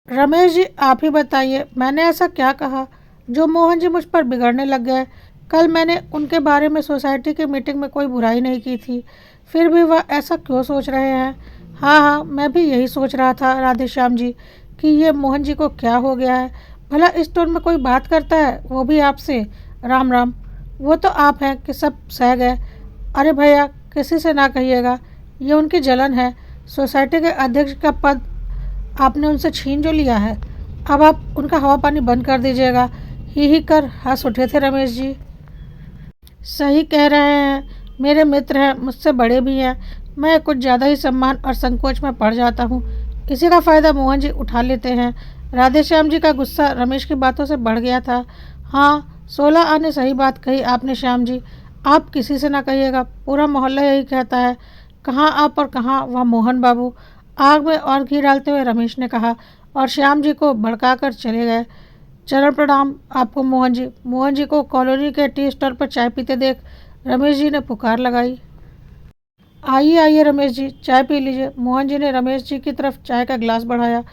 रमेश जी, आप ही बताइए, मैंने ऐसा क्या कहा जो मोहन जी मुझ पर बिगड़ने लग गए? कल मैंने उनके बारे में सोसाइटी की मीटिंग में कोई बुराई नहीं की थी, फिर भी वह ऐसा क्यों सोच रहे हैं? हाँ हाँ, मैं भी यही सोच रहा था राधेश्याम जी कि ये मोहन जी को क्या हो गया है। भला इस टोन में कोई बात करता है, वो भी आपसे? राम राम। वो तो आप हैं कि सब सह गए। अरे भैया, किसी से ना कहिएगा, ये उनकी जलन है। सोसाइटी के अध्यक्ष का पद आपने उनसे छीन जो लिया है, अब आप उनका हवा पानी बंद कर दीजिएगा। ही कर हंस उठे थे रमेश जी। सही कह रहे हैं, मेरे मित्र हैं, मुझसे बड़े भी हैं, मैं कुछ ज़्यादा ही सम्मान और संकोच में पड़ जाता हूँ। इसी का फ़ायदा मोहन जी उठा लेते हैं। राधेश्याम जी का गुस्सा रमेश की बातों से बढ़ गया था। हाँ, 16 आने सही बात कही आपने श्याम जी। आप किसी से ना कहिएगा, पूरा मोहल्ला यही कहता है। कहाँ आप और कहाँ वह मोहन बाबू। आग में और घी डालते हुए रमेश ने कहा, और श्याम जी को भड़का कर चले गए। चरण प्रणाम आपको मोहन जी। मोहन जी को कॉलोनी के टी स्टॉल पर चाय पीते देख रमेश जी ने पुकार लगाई। आइए आइए रमेश जी, चाय पी लीजिए। मोहन जी ने रमेश जी की तरफ चाय का गिलास बढ़ाया।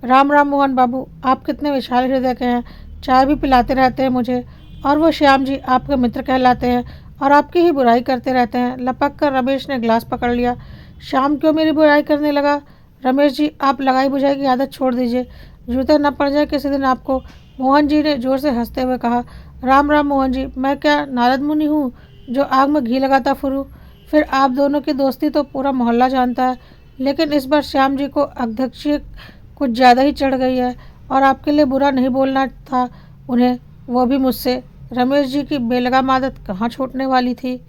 राम राम मोहन बाबू, आप कितने विशाल हृदय के हैं, चाय भी पिलाते रहते हैं मुझे। और वो श्याम जी आपके मित्र कहलाते हैं और आपकी ही बुराई करते रहते हैं। लपक कर रमेश ने गिलास पकड़ लिया। श्याम क्यों मेरी बुराई करने लगा? रमेश जी, आप लगाई बुझाई की आदत छोड़ दीजिए, जूते न पड़ जाए किसी दिन आपको। मोहन जी ने जोर से हंसते हुए कहा। राम राम मोहन जी, मैं क्या नारद मुनि हूँ जो आग में घी लगाता फिरूं? फिर आप दोनों की दोस्ती तो पूरा मोहल्ला जानता है, लेकिन इस बार श्याम जी को अध्यक्ष कुछ ज़्यादा ही चढ़ गई है, और आपके लिए बुरा नहीं बोलना था उन्हें, वो भी मुझसे। रमेश जी की बेलगाम आदत कहाँ छूटने वाली थी।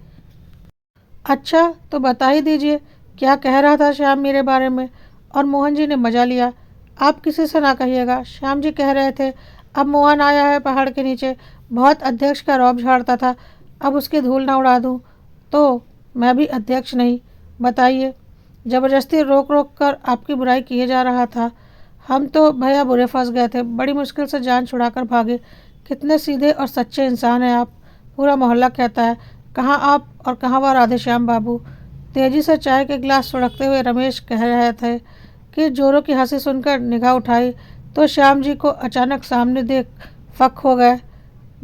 अच्छा, तो बता ही दीजिए, क्या कह रहा था श्याम मेरे बारे में? और मोहन जी ने मजा लिया। आप किसी से ना कहिएगा, श्याम जी कह रहे थे, अब मोहन आया है पहाड़ के नीचे, बहुत अध्यक्ष का रौब झाड़ता था, अब उसकी धूल ना उड़ा दूँ तो? मैं भी अध्यक्ष नहीं, बताइए। ज़बरदस्ती रोक रोक कर आपकी बुराई किए जा रहा था। हम तो भैया बुरे फंस गए थे, बड़ी मुश्किल से जान छुड़ा कर भागे। कितने सीधे और सच्चे इंसान हैं आप, पूरा मोहल्ला कहता है। कहाँ आप और कहाँ वह राधेश्याम बाबू। तेजी से चाय के गिलास सुड़कते हुए रमेश कह रहे थे कि जोरों की हंसी सुनकर निगाह उठाई तो श्याम जी को अचानक सामने देख फक हो गए।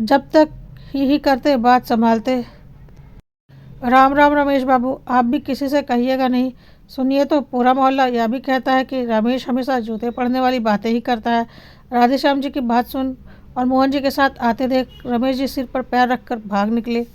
जब तक ही करते बात संभालते। राम राम रमेश बाबू, आप भी किसी से कहिएगा नहीं। सुनिए तो, पूरा मोहल्ला यह भी कहता है कि रमेश हमेशा जूते पड़ने वाली बातें ही करता है। राधेश्याम जी की बात सुन और मोहन जी के साथ आते देख रमेश जी सिर पर पैर रखकर भाग निकले।